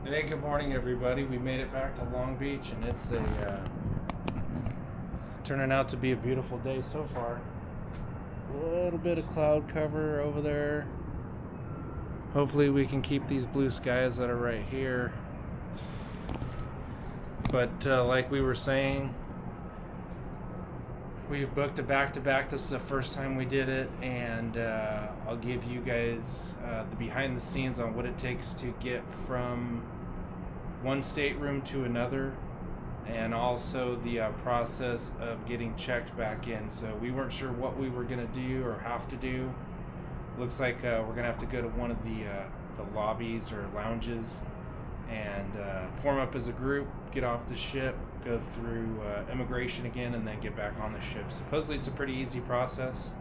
Hey, good morning, everybody. We made it back to Long Beach, and it's turning out to be a beautiful day so far. A little bit of cloud cover over there. Hopefully, we can keep these blue skies that are right here. But like we were saying, we booked a back-to-back. This is the first time we did it, and I'll give you guys the behind the scenes on what it takes to get from one stateroom to another, and also the process of getting checked back in. So we weren't sure what we were going to do or have to do. Looks like we're going to have to go to one of the lobbies or lounges and form up as a group, get off the ship, go through immigration again, and then get back on the ship. Supposedly it's a pretty easy process.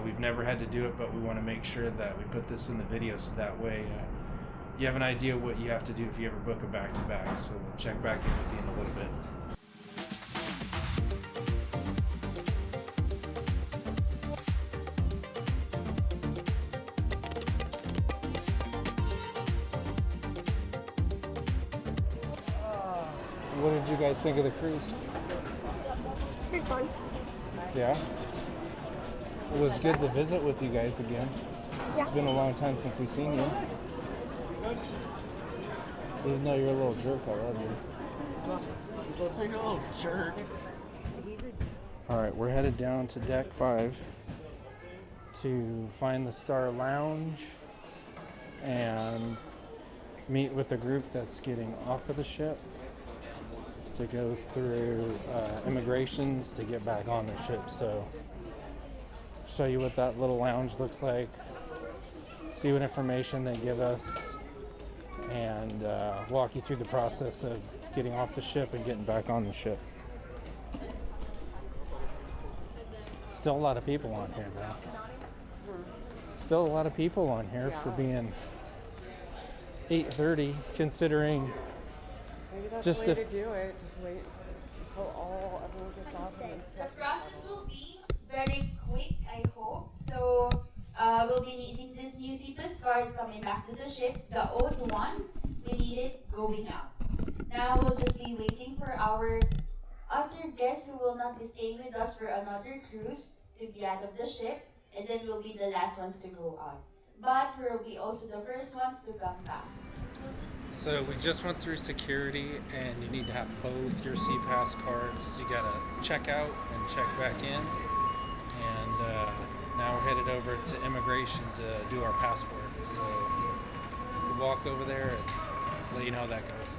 We've never had to do it, but we want to make sure that we put this in the video so that way you have an idea what you have to do if you ever book a back-to-back. So we'll check back in with you in a little bit. What did you guys think of the cruise? Pretty fun. Yeah? It was good to visit with you guys again. Yeah. It's been a long time since we've seen you. Even though you're a little jerk, I love you. You're a little jerk. Alright, we're headed down to deck 5 to find the Star Lounge and meet with the group that's getting off of the ship to go through immigrations to get back on the ship. So show you what that little lounge looks like, see what information they give us, and walk you through the process of getting off the ship and getting back on the ship. Still a lot of people on here though. Still a lot of people on here for being 8:30, considering Maybe that's just the way if to do it. Just wait until everyone gets off. The process will be very quick, I hope. So we'll be needing this new seatless cards coming back to the ship. The old one, we need it going out. Now we'll just be waiting for our other guests who will not be staying with us for another cruise to be out of the ship, and then we'll be the last ones to go out. But we'll be also the first ones to come back. So we just went through security, and you need to have both your SeaPass cards. You gotta check out and check back in. And now we're headed over to immigration to do our passports. So we'll walk over there and let you know how that goes.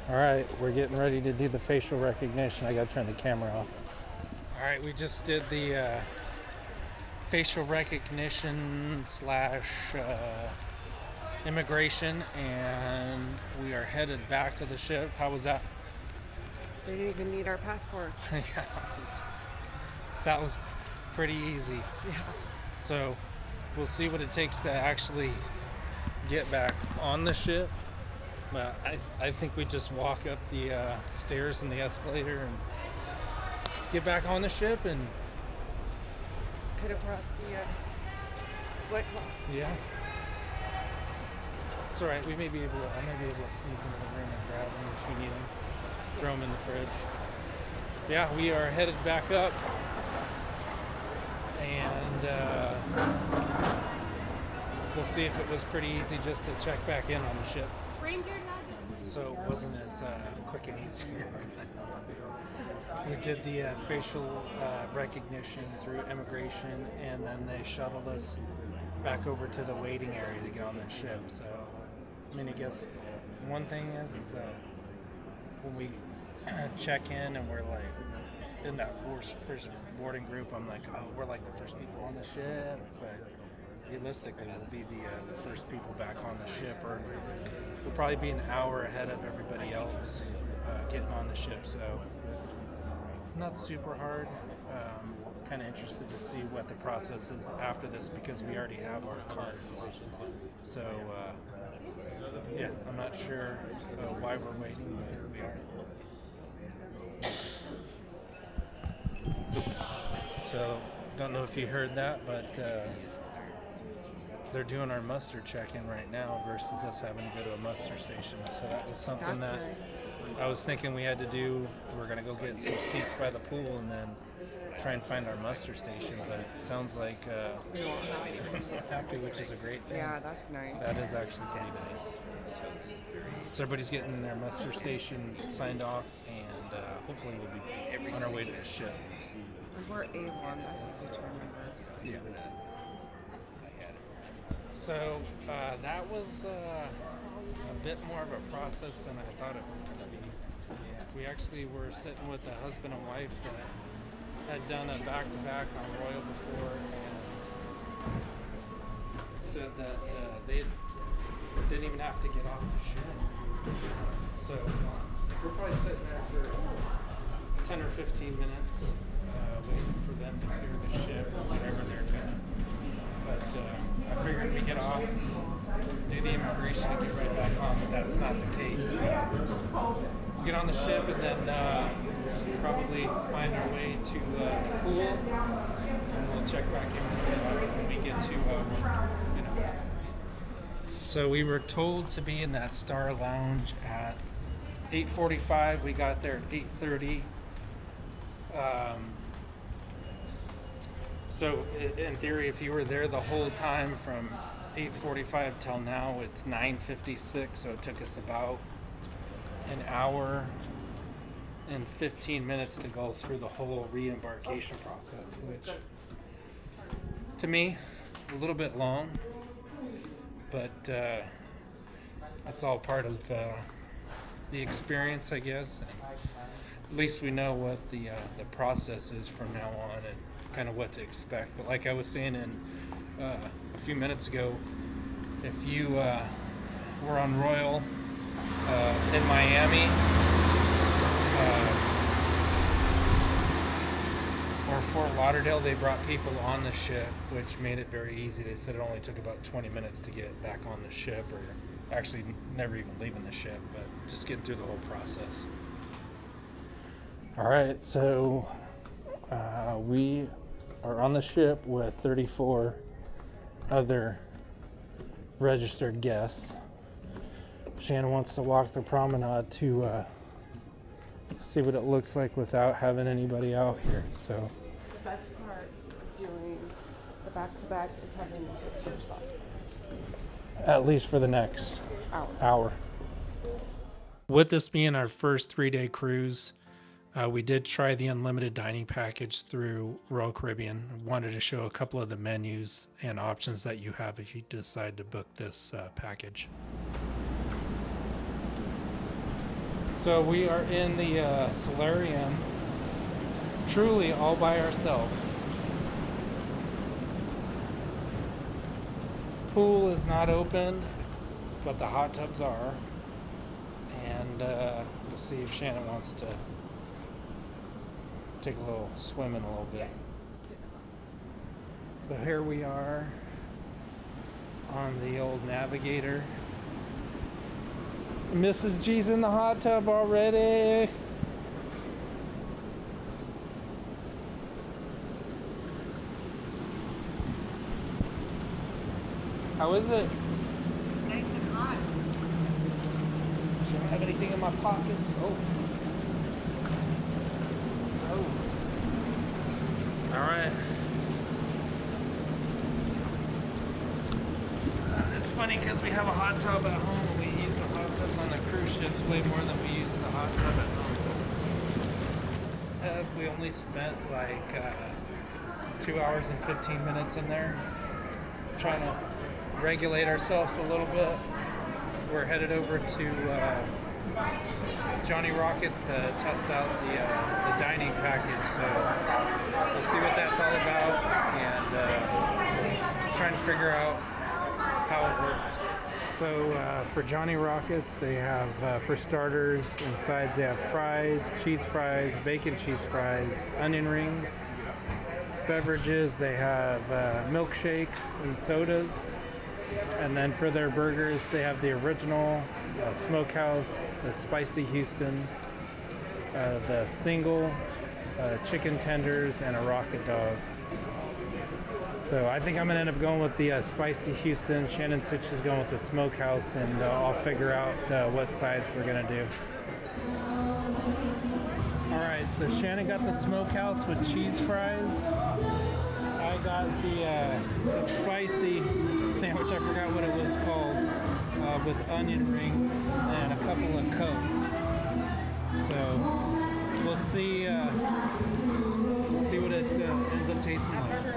All right, we're getting ready to do the facial recognition. I gotta turn the camera off. All right, we just did the facial recognition / immigration, and we are headed back to the ship. How was that? They didn't even need our passport. Yeah, that was pretty easy. Yeah. So we'll see what it takes to actually get back on the ship. But I think we just walk up the stairs and the escalator and get back on the ship. And Could have brought the wet cloth. yeah, it's all right. I may be able to sneak into the room and grab them if we need them. Throw them in the fridge. Yeah, we are headed back up, and we'll see if it was pretty easy just to check back in on the ship. So it wasn't as quick and easy as I thought. We did the facial recognition through immigration, and then they shuttled us back over to the waiting area to get on the ship. So, I mean, I guess one thing is when we check in and we're like in that first boarding group, I'm like, oh, we're like the first people on the ship, but realistically we'll be the first people back on the ship, or we'll probably be an hour ahead of everybody else getting on the ship. So not super hard. Kind of interested to see what the process is after this, because we already have our cards. So yeah, I'm not sure why we're waiting, but we are. So, don't know if you heard that, but they're doing our muster check-in right now versus us having to go to a muster station. So that was something that I was thinking we had to do. We're going to go get some seats by the pool and then try and find our muster station. But it sounds like We won't have to. which is a great thing. Yeah, that's nice. That is actually pretty nice. So everybody's getting their muster station signed off, and hopefully we'll be on our way to the ship. We're A1, that's easy to remember. Yeah. So that was a bit more of a process than I thought it was going to be. We actually were sitting with a husband and wife that had done a back-to-back on Royal before, and said that they didn't even have to get off the ship. So we're probably sitting there for 10 or 15 minutes waiting for them to clear the ship or whatever they're doing. But I figured we get off, do the immigration, and get right back on, but that's not the case. Get on the ship and then probably find our way to the pool, and we'll check back in when we get to So we were told to be in that Star Lounge at 8:45. We got there at 8:30. So in theory, if you were there the whole time from 8:45 till now, it's 9:56. So it took us about an hour and 15 minutes to go through the whole re-embarkation process, which to me, a little bit long, but that's all part of the experience, I guess. And at least we know what the process is from now on and kind of what to expect. But like I was saying a few minutes ago, if you were on Royal in Miami or Fort Lauderdale, they brought people on the ship, which made it very easy. They said it only took about 20 minutes to get back on the ship, or actually never even leaving the ship, but just getting through the whole process. All right, so we are on the ship with 34 other registered guests. Shannon wants to walk the promenade to see what it looks like without having anybody out here. So The best part of doing the back-to-back is having the ship to yourself. at least for the next hour. With this being our first 3-day cruise, we did try the unlimited dining package through Royal Caribbean. Wanted to show a couple of the menus and options that you have if you decide to book this package. So we are in the solarium, truly all by ourselves. Pool is not open, but the hot tubs are. And we'll see if Shannon wants to take a little swim in a little bit. So here we are on the old Navigator. Mrs. G's in the hot tub already. How is it? Nice and hot. Don't have anything in my pockets. Oh. All right. It's funny because we have a hot tub at home. We use the hot tub on the cruise ships way more than we use the hot tub at home. We only spent like 2 hours and 15 minutes in there, trying to regulate ourselves a little bit. We're headed over to Johnny Rockets to test out the dining package, so we'll see what that's all about and trying to figure out how it works. So for Johnny Rockets, they have for starters and sides, they have fries, cheese fries, bacon cheese fries, onion rings. Beverages, they have milkshakes and sodas. And then for their burgers, they have the original Smokehouse, the Spicy Houston, the single, chicken tenders, and a rocket dog. So I think I'm gonna end up going with the spicy Houston. Shannon said she's going with the smokehouse, and I'll figure out what sides we're gonna do. All right, so Shannon got the smokehouse with cheese fries. I got the spicy sandwich. I forgot what it was called, with onion rings and a couple of Cokes. So we'll see. We'll see what it ends up tasting like.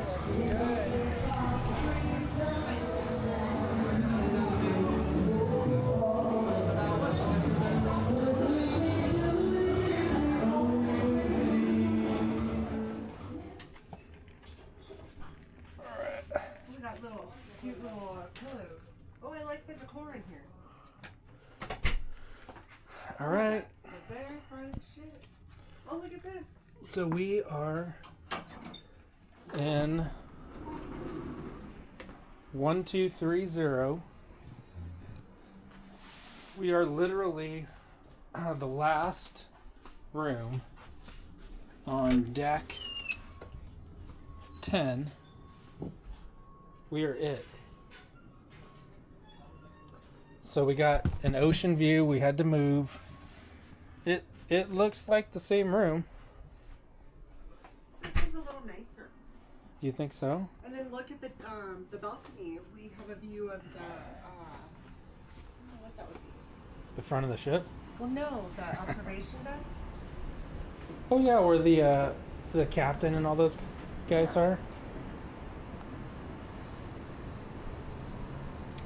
Cute little pillows. Oh, I like the decor in here. All right. The very front shit. Oh, look at this. So we are in 1230. We are literally the last room on deck 10. We are it. So we got an ocean view. We had to move. It looks like the same room. This is a little nicer. You think so? And then look at the balcony. We have a view of the I don't know what that would be. The front of the ship? Well, no, the observation deck. Oh yeah, where the captain and all those guys are.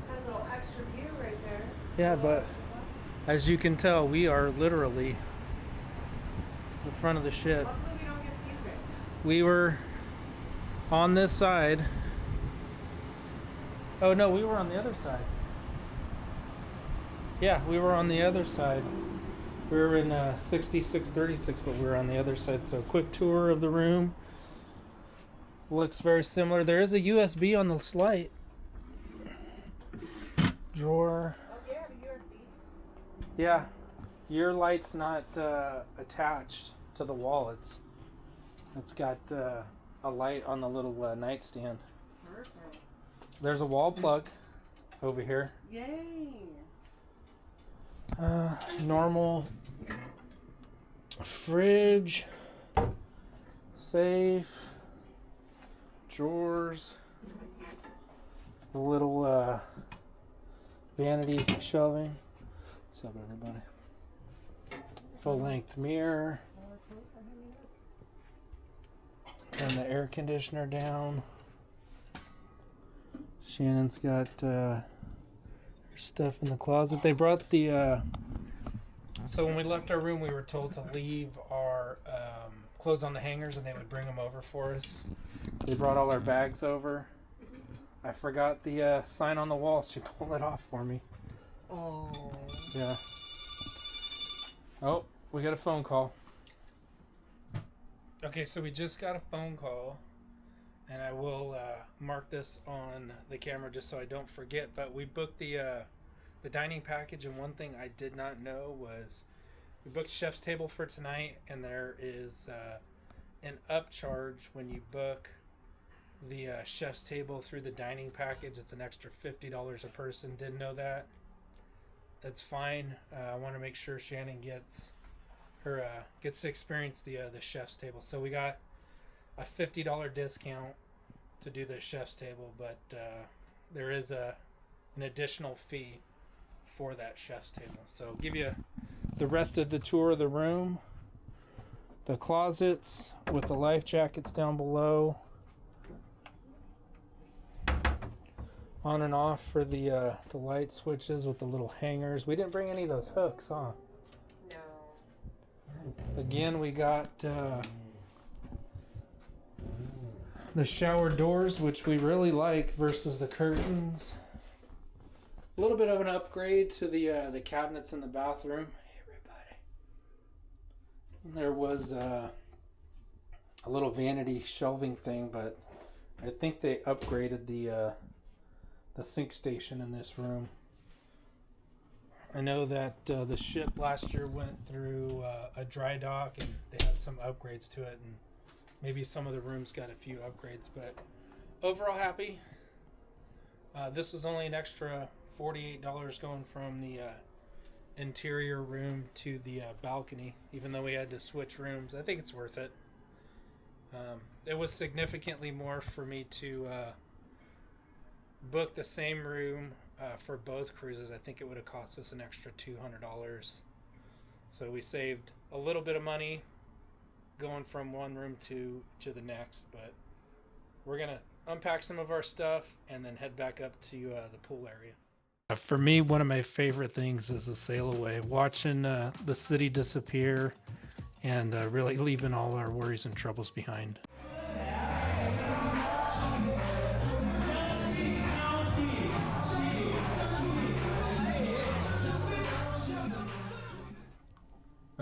A little extra view right there. Yeah, but as you can tell, we are literally the front of the ship. Luckily, we don't get seasick. We were on this side. Oh no, we were on the other side. Yeah, we were on the other side. We were in 6636, but we were on the other side. So quick tour of the room. Looks very similar. There is a USB on the slide. Drawer. Oh yeah, the USB. Yeah, your light's not attached to the wall. It's got a light on the little nightstand. Perfect. There's a wall plug over here. Yay. Normal fridge, safe, drawers, the little vanity shelving. What's up, everybody? Full-length mirror. Turn the air conditioner down. Shannon's got her stuff in the closet. They brought the so when we left our room, we were told to leave our clothes on the hangers, and they would bring them over for us. They brought all our bags over. I forgot the sign on the wall. She pulled it off for me. Oh. Yeah. Oh, we got a phone call. Okay, so we just got a phone call, and I will mark this on the camera just so I don't forget. But we booked the dining package, and one thing I did not know was we booked chef's table for tonight, and there is an upcharge when you book the chef's table through the dining package. It's an extra $50 a person. Didn't know that. It's fine. I want to make sure Shannon gets to experience the chef's table. So we got a $50 discount to do the chef's table, but there is an additional fee for that chef's table. So I'll give you the rest of the tour of the room. The closets with the life jackets down below. On and off for the light switches with the little hangers. We didn't bring any of those hooks, huh? No. Again, we got the shower doors, which we really like, versus the curtains. A little bit of an upgrade to the cabinets in the bathroom. Hey, everybody. There was a little vanity shelving thing, but I think they upgraded the sink station in this room. I know that the ship last year went through a dry dock and they had some upgrades to it, and maybe some of the rooms got a few upgrades, but overall happy. This was only an extra $48 going from the interior room to the balcony, even though we had to switch rooms. I think it's worth it. It was significantly more for me to book the same room for both cruises. I think it would have cost us an extra $200. So we saved a little bit of money going from one room to the next, but we're gonna unpack some of our stuff and then head back up to the pool area. For me, one of my favorite things is the sail away, watching the city disappear and really leaving all our worries and troubles behind.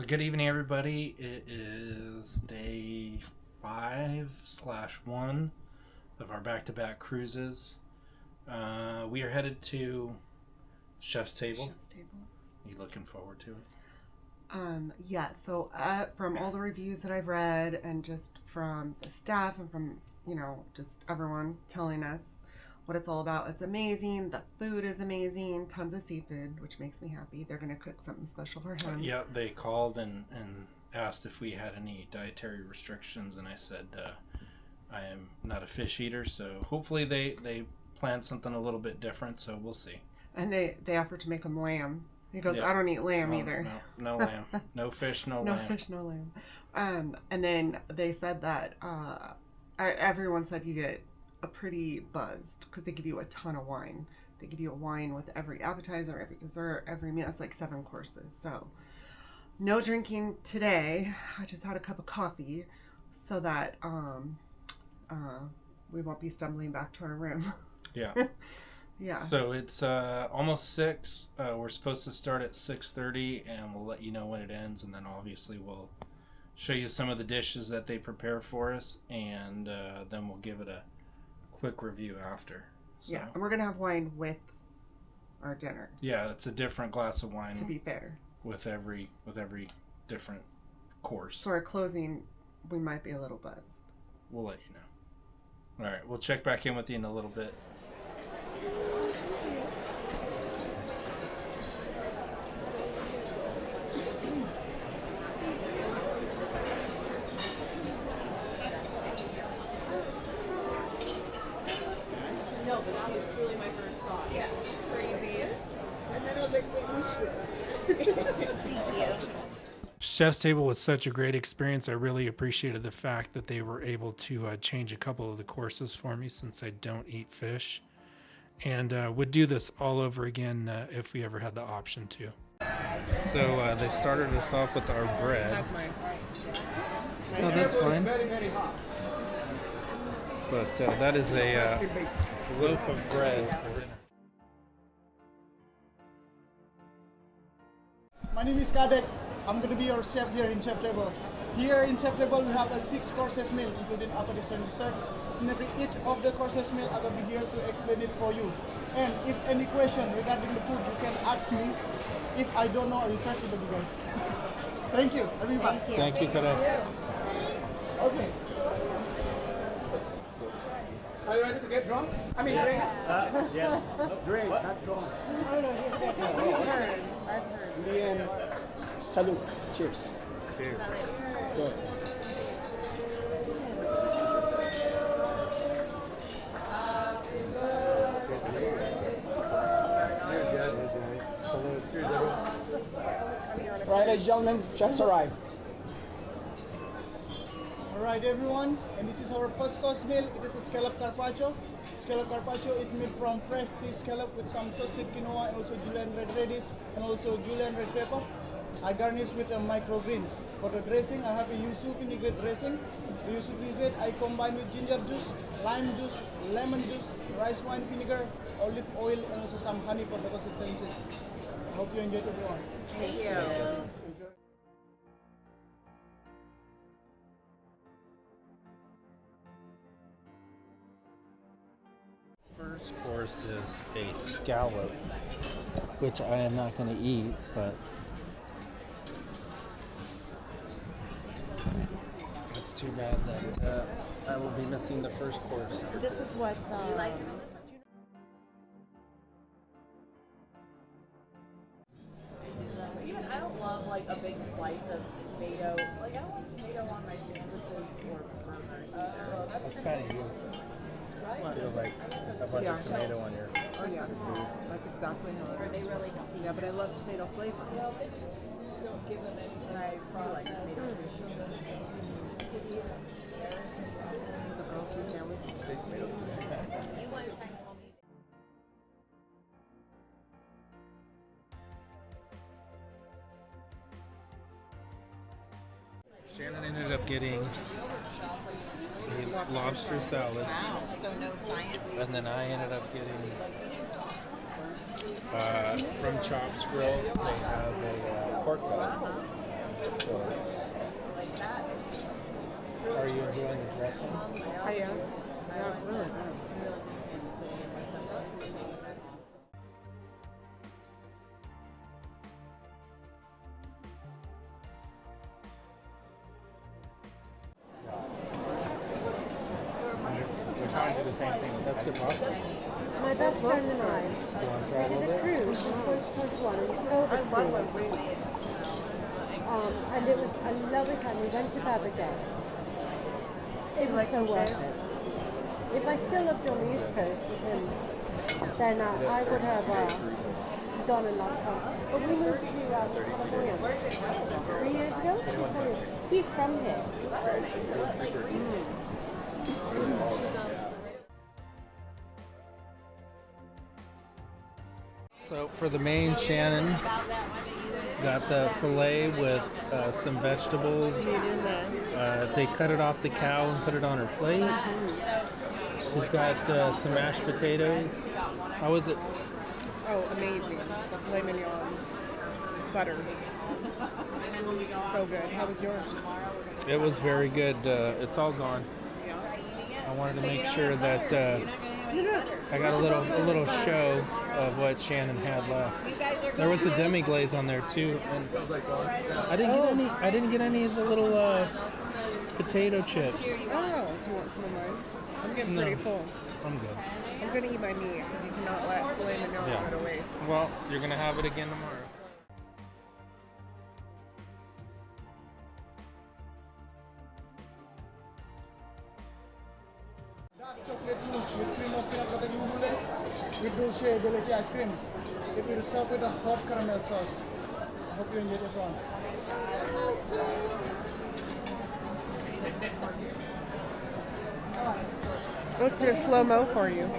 Good evening, everybody. It is day 5/1 of our back-to-back cruises. We are headed to Chef's Table. Chef's Table. Are you looking forward to it? Yeah, so from all the reviews that I've read and just from the staff and from, just everyone telling us what it's all about, it's amazing. The food is amazing. Tons of seafood, which makes me happy. They're going to cook something special for him. Yeah, they called and asked if we had any dietary restrictions, and I said I am not a fish eater, so hopefully they plan something a little bit different, so we'll see. And they offered to make him lamb. He goes, Yeah. I don't eat lamb either. No lamb. No fish, no No lamb. fish, no lamb. And then they said that everyone said you get a pretty buzzed because they give you a ton of wine. They give you a wine with every appetizer, every dessert, every meal. It's like 7 courses. So no drinking today. I just had a cup of coffee so that we won't be stumbling back to our room. Yeah. Yeah. So it's almost 6. We're supposed to start at 6:30, and we'll let you know when it ends, and then obviously we'll show you some of the dishes that they prepare for us, and then we'll give it a quick review after. So, yeah, and we're gonna have wine with our dinner. Yeah, it's a different glass of wine. To be fair. With every different course. So our closing, we might be a little buzzed. We'll let you know. All right, we'll check back in with you in a little bit. No, but that was really my first thought. Yeah. Crazy. And then I was like, we should. Thank you. Chef's Table was such a great experience. I really appreciated the fact that they were able to change a couple of the courses for me since I don't eat fish. And would do this all over again if we ever had the option to. So they started us off with our bread. Oh, that's fine. Very, very hot. But that is a loaf of bread for dinner. My name is Kadek. I'm going to be your chef here in Chef Table. Here in Chef Table, we have a 6 courses meal, including appetizer and dessert. In each of the courses meal, I'm going to be here to explain it for you. And if any question regarding the food, you can ask me. If I don't know, I will search the Google. Thank you. I'll be back. Thank you, Kadek. Okay. Are you ready to get drunk? I mean, drink. Yes. Drink, not drunk. I've heard. In the end, salute. Cheers. Cheers. Good. Right, ladies and gentlemen, chefs arrived. Alright everyone, and this is our first course meal. It is a scallop carpaccio. Scallop carpaccio is made from fresh sea scallop with some toasted quinoa and also julienne red radish and also julienne red pepper. I garnish with microgreens. For the dressing, I have a yuzu vinaigrette dressing. The yuzu vinaigrette I combine with ginger juice, lime juice, lemon juice, rice wine vinegar, olive oil, and also some honey for the consistency. I hope you enjoy it, everyone. Thank you. First course is a scallop which I am not going to eat, but it's too bad that I will be missing the first course. This is what Even I don't love like a big slice of tomato. Like I don't want tomato on my sandwiches or burgers. That's kind of you. Feel like a bunch of tomato on your Oh yeah, that's exactly how it is. They really don't. Yeah, but I love tomato flavor. Well, they just don't give them any processed. The grilled cheese sandwich. Shannon ended up getting a lobster salad. Wow, so no science. And then I ended up getting from Chops Grill. They have a pork belly. So, are you enjoying the dressing? I am. Yeah, it's really good. We're trying to do the same thing. That's good pasta. My best friend and I You want to try a did little a bit? cruise in 2021. It was an over I love cruise. linguine. And it was a lovely time. We went to Barbadette. It was so worth it. If I still lived on the East Coast with him, then I would have gone a lot further. But we moved to California 3 years ago. He's from here. So for the main, Shannon got the filet with some vegetables. They cut it off the cow and put it on her plate. She's got some mashed potatoes. How was it? Oh, amazing. The filet mignon. Butter. So good. How was yours? It was very good. It's all gone. I wanted to make sure that I got a little show of what Shannon had left. There was a demi glaze on there too, and I didn't get any of the little potato chips. Oh, do you want some of mine? I'm getting No. pretty full. I'm good. I'm gonna eat my meat because you cannot let filet mignon Yeah. go to waste. Well, you're gonna have it again tomorrow. Dark chocolate mousse with cream of peanut butter bourbon with dulce de leche ice cream. It will serve with a hot caramel sauce. I hope you enjoy it, everyone. Let's do a slow-mo for you.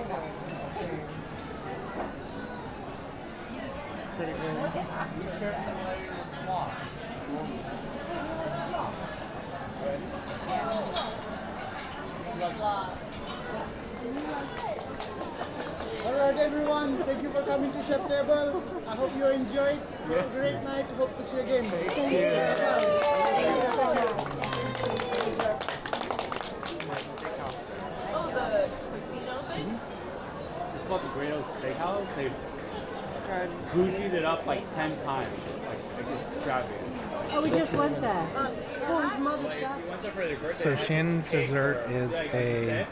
Pretty good. Alright everyone, thank you for coming to Chef Table. I hope you enjoyed. Have a great night. Hope to see you again. Thank you. Oh, the casino thing? It's called the Great Oak Steakhouse. They Good. bougied it up like 10 times. Like it's extravagant. Oh, we just went there. For his mother's Like, birthday. we went there for their birthday. So Shannon's dessert is a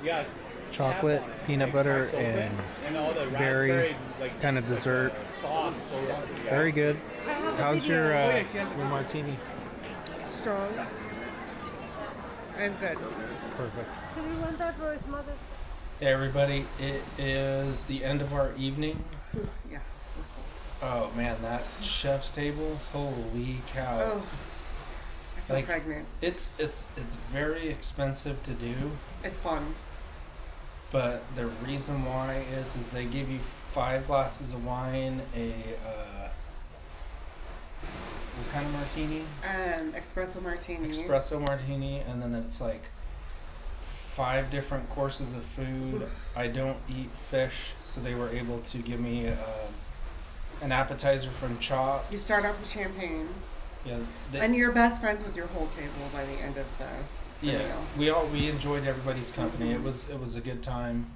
Yeah, chocolate, peanut butter, and all the berry raspberry, like, kind of dessert. sauce goes on together. Very good. How's your martini? Strong and good. Perfect. So we went there for his mother's. Hey everybody, it is the end of our evening. Yeah. Oh man, that chef's table, holy cow. Oh, I feel Like- pregnant. It's very expensive to do, It's fun. but the reason why is they give you 5 glasses of wine, what kind of martini? Espresso martini. Espresso martini, and then it's like 5 different courses of food. I don't eat fish, so they were able to give me an appetizer from Chops. You start off with champagne, Yeah, and you're best friends with your whole table by the end of the yeah. meal. We enjoyed everybody's company. It was a good time.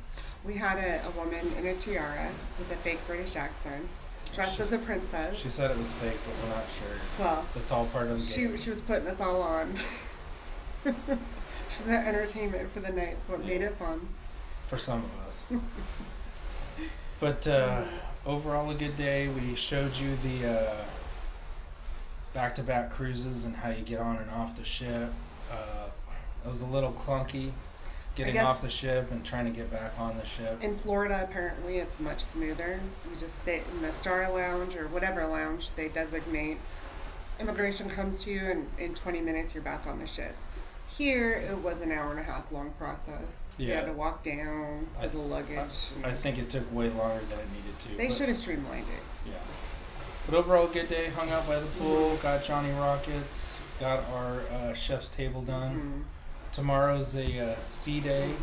We had a woman in a tiara with a fake British accent. dressed as a princess. She said it was fake, but we're not sure. Well, It's all part of the game. she was putting us all on. She's our entertainment for the night, so it made it fun. For some of us. But overall, a good day. We showed you the back-to-back cruises and how you get on and off the ship. It was a little clunky getting guess- off the ship and trying to get back on the ship. In Florida, apparently, it's much smoother. You just sit in the Star Lounge or whatever lounge they designate. Immigration comes to you, and in 20 minutes, you're back on the ship. Here, it was an hour and a half long process. You Yeah. had to walk down to the luggage. I think it took way longer than it needed to. They but- should have streamlined it. Yeah. But overall, good day. Hung out by the pool. Got Johnny Rockets. Got our chef's table done. Tomorrow's a sea day.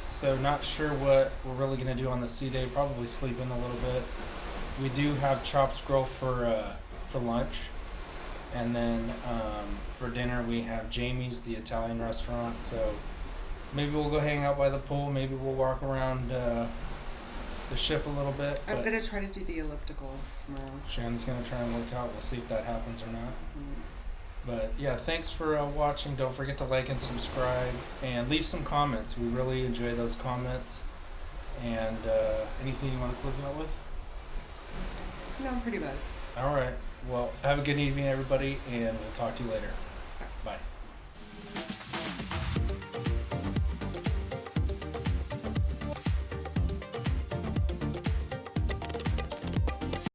So not sure what we're really gonna do on the sea day. Probably sleep in a little bit. We do have chopped squirrel for lunch, and then for dinner we have Jamie's, the Italian restaurant. So maybe we'll go hang out by the pool. Maybe we'll walk around the ship a little bit. I'm but going to try to do the elliptical tomorrow. Shannon's gonna try and work out. We'll see if that happens or not. But yeah, thanks for watching. Don't forget to like and subscribe and leave some comments. We really enjoy those comments. And anything you want to close out with? No, I'm pretty buzzed. All right. Well, have a good evening, everybody, and we'll talk to you later. Bye.